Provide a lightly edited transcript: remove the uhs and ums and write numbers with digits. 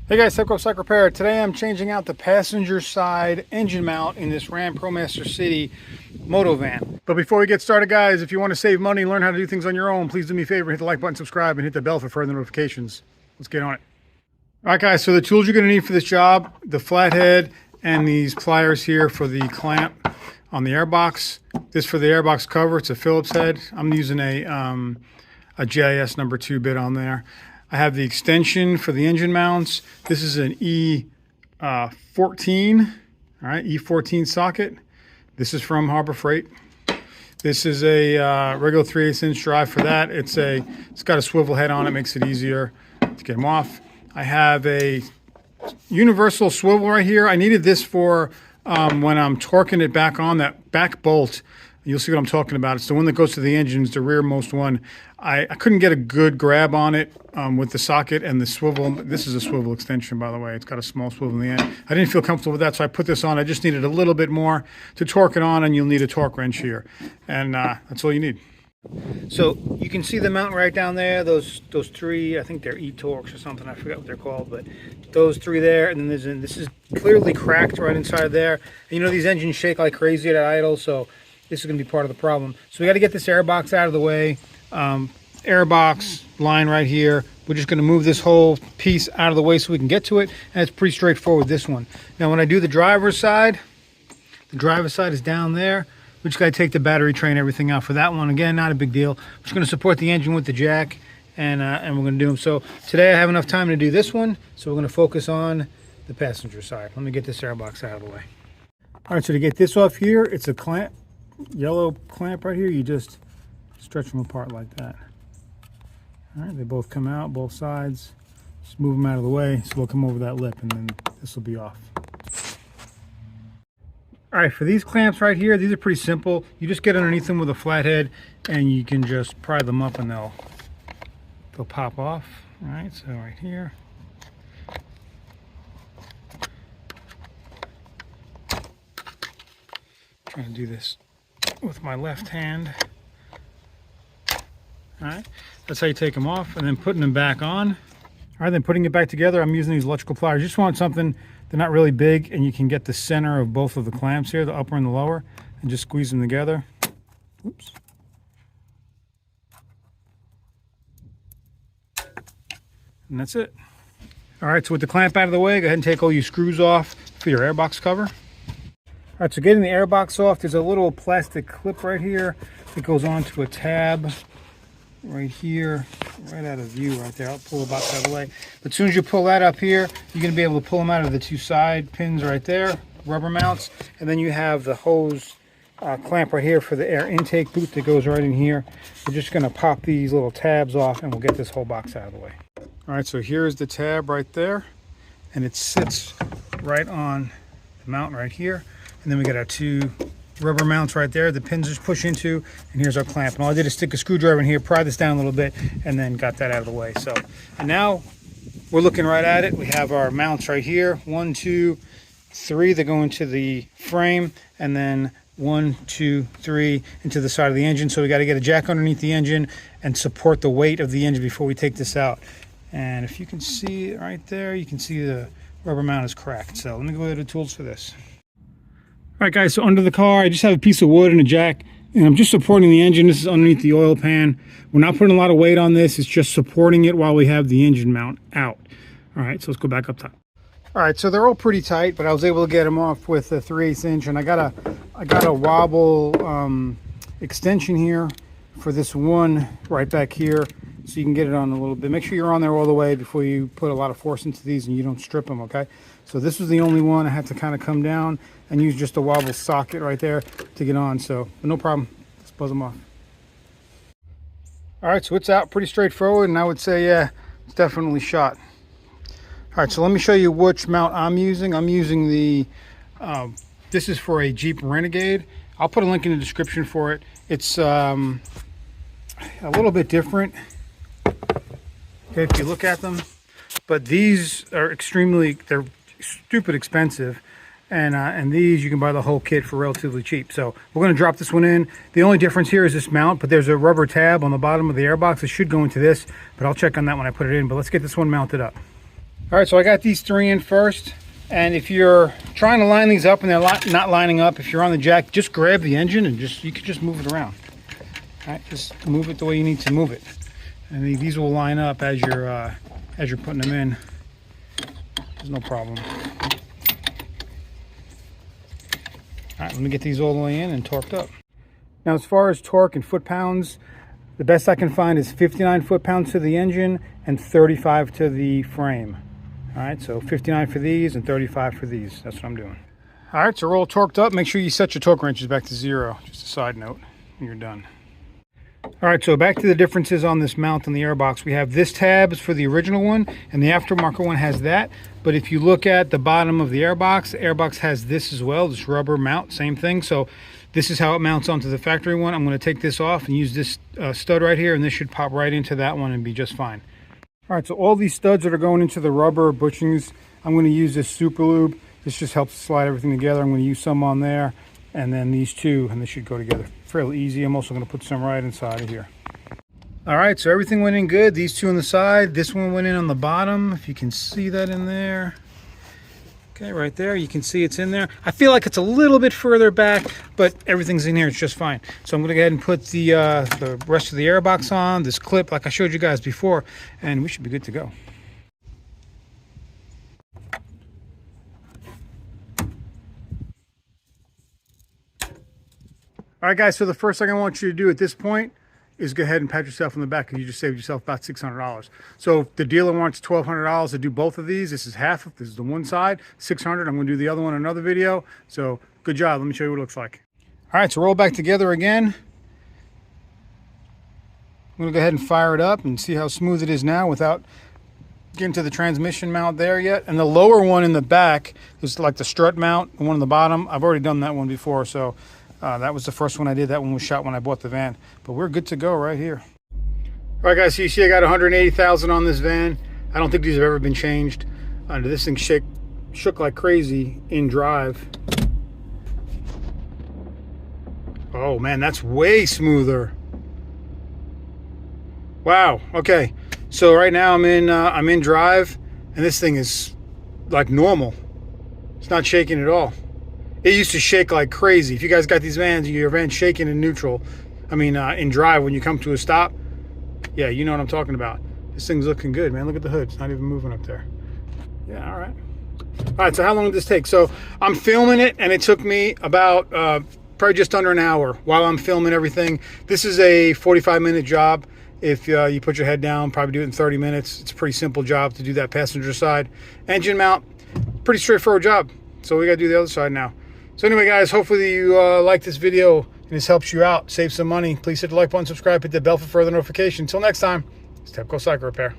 Hey guys, Tepcocyclerepair. Today I'm changing out the passenger side engine mount in this Ram ProMaster City motovan. But before we get started, guys, if you want to save money and learn how to do things on your own, please do me a favor, hit the like button, subscribe, and hit the bell for further notifications. Let's get on it. All right, guys, so the tools you're going to need for this job, the flathead and these pliers here for the clamp on the airbox. This for the airbox cover, it's a Phillips head. I'm using a GIS number 2 bit on there. I have the extension for the engine mounts. This is an E14, all right, E14 socket. This is from Harbor Freight. This is a regular 3/8 inch drive for that. It's got a swivel head on it, makes it easier to get them off. I have a universal swivel right here. I needed this for when I'm torquing it back on, that back bolt. You'll see what I'm talking about. It's the one that goes to the engine. It's the rearmost one. I couldn't get a good grab on it with the socket and the swivel. This is a swivel extension, by the way. It's got a small swivel in the end. I didn't feel comfortable with that, so I put this on. I just needed a little bit more to torque it on, and you'll need a torque wrench here. And that's all you need. So you can see the mount right down there. Those three, I think they're E-Torques or something. I forgot what they're called, but those three there. And then this is clearly cracked right inside there. And you know, these engines shake like crazy at idle, so this is going to be part of the problem. So we got to get this airbox out of the way. Airbox line right here. We're just going to move this whole piece out of the way so we can get to it. And it's pretty straightforward, this one. Now when I do the driver's side is down there. We just got to take the battery tray and everything out for that one. Again, not a big deal. We're just going to support the engine with the jack, and we're going to do them. So today I have enough time to do this one, so we're going to focus on the passenger side. Let me get this airbox out of the way. All right, so to get this off here, it's a clamp. Yellow clamp right here. You just stretch them apart like that. All right, they both come out, both sides. Just move them out of the way so they'll come over that lip, and then this will be off. All right, for these clamps right here, these are pretty simple. You just get underneath them with a flathead, and you can just pry them up, and they'll pop off. All right, so right here. Trying to do this with my left hand. All right, that's how you take them off, and then putting them back on. All right, then putting it back together, I'm using these electrical pliers. You just want something, they're not really big, and you can get the center of both of the clamps here, the upper and the lower, and just squeeze them together. Oops. And that's it. All right, so with the clamp out of the way, go ahead and take all your screws off for your airbox cover. All right, so getting the airbox off, there's a little plastic clip right here that goes onto a tab right here, right out of view right there. I'll pull the box out of the way. But as soon as you pull that up here, you're going to be able to pull them out of the two side pins right there, rubber mounts. And then you have the hose clamp right here for the air intake boot that goes right in here. We're just going to pop these little tabs off, and we'll get this whole box out of the way. All right, so here's the tab right there, and it sits right on the mount right here. And then we got our two rubber mounts right there. The pins just push into, and here's our clamp. And all I did is stick a screwdriver in here, pry this down a little bit, and then got that out of the way. So, and now we're looking right at it. We have our mounts right here. 1, 2, 3 that go into the frame, and then 1, 2, 3 into the side of the engine. So we got to get a jack underneath the engine and support the weight of the engine before we take this out. And if you can see it right there, you can see the rubber mount is cracked. So let me go to the tools for this. All right, guys, so under the car, I just have a piece of wood and a jack, and I'm just supporting the engine. This is underneath the oil pan. We're not putting a lot of weight on this. It's just supporting it while we have the engine mount out. All right, so let's go back up top. All right, so they're all pretty tight, but I was able to get them off with a 3/8 inch, and I got a wobble extension here for this one right back here, so you can get it on a little bit. Make sure you're on there all the way before you put a lot of force into these and you don't strip them, okay? So this was the only one I had to kind of come down and use just a wobble socket right there to get on. So, but no problem. Let's buzz them off. All right, so it's out pretty straightforward, and I would say, yeah, it's definitely shot. All right, so let me show you which mount I'm using. I'm using the, this is for a Jeep Renegade. I'll put a link in the description for it. It's a little bit different, okay, if you look at them. But these are they're stupid expensive. And these you can buy the whole kit for relatively cheap. So we're going to drop this one in. The only difference here is this mount, but there's a rubber tab on the bottom of the airbox. It should go into this, but I'll check on that when I put it in. But let's get this one mounted up. All right, so I got these 3 in first. And if you're trying to line these up and they're not lining up, if you're on the jack, just grab the engine and you can just move it around. All right, just move it the way you need to move it. And these will line up as you're putting them in. There's no problem. All right, let me get these all the way in and torqued up. Now, as far as torque and foot-pounds, the best I can find is 59 foot-pounds to the engine and 35 to the frame. All right, so 59 for these and 35 for these. That's what I'm doing. All right, so we're all torqued up. Make sure you set your torque wrenches back to 0. Just a side note when you're done. All right, so back to the differences on this mount on the airbox. We have this tab is for the original one, and the aftermarket one has that. But if you look at the bottom of the airbox has this as well, this rubber mount, same thing. So this is how it mounts onto the factory one. I'm going to take this off and use this stud right here, and this should pop right into that one and be just fine. All right, so all these studs that are going into the rubber bushings, I'm going to use this super lube. This just helps slide everything together. I'm going to use some on there, and then these two, and they should go together fairly easy. I'm also going to put some right inside of here. All right, so everything went in good. These two on the side, this one went in on the bottom, if you can see that in there. Okay, right there, you can see it's in there. I feel like it's a little bit further back, but everything's in here, it's just fine. So I'm gonna go ahead and put the rest of the airbox on, this clip like I showed you guys before, and we should be good to go. All right, guys, so the first thing I want you to do at this point is go ahead and pat yourself on the back, because you just saved yourself about $600. So if the dealer wants $1,200 to do both of these, this is half. This is the one side, $600. I'm going to do the other one in another video. So good job. Let me show you what it looks like. All right, so roll back together again. I'm going to go ahead and fire it up and see how smooth it is now without getting to the transmission mount there yet. And the lower one in the back is like the strut mount, the one on the bottom. I've already done that one before, so that was the first one I did. That one was shot when I bought the van, but we're good to go right here. All right, guys, so you see I got 180,000 on this van. I don't think these have ever been changed. This thing shook like crazy in drive. Oh man, that's way smoother. Wow. Okay, so right now I'm in drive, and this thing is like normal. It's not shaking at all. It used to shake like crazy. If you guys got these vans, your van's shaking in neutral. I mean, in drive when you come to a stop. Yeah, you know what I'm talking about. This thing's looking good, man. Look at the hood. It's not even moving up there. Yeah, all right. All right, so how long did this take? So I'm filming it, and it took me about probably just under an hour while I'm filming everything. This is a 45-minute job. If you put your head down, probably do it in 30 minutes. It's a pretty simple job to do that passenger side. Engine mount, pretty straightforward job. So we got to do the other side now. So anyway, guys, hopefully you like this video and this helps you out, save some money. Please hit the like button, subscribe, hit the bell for further notification. Until next time, it's Tepcocyclerepair.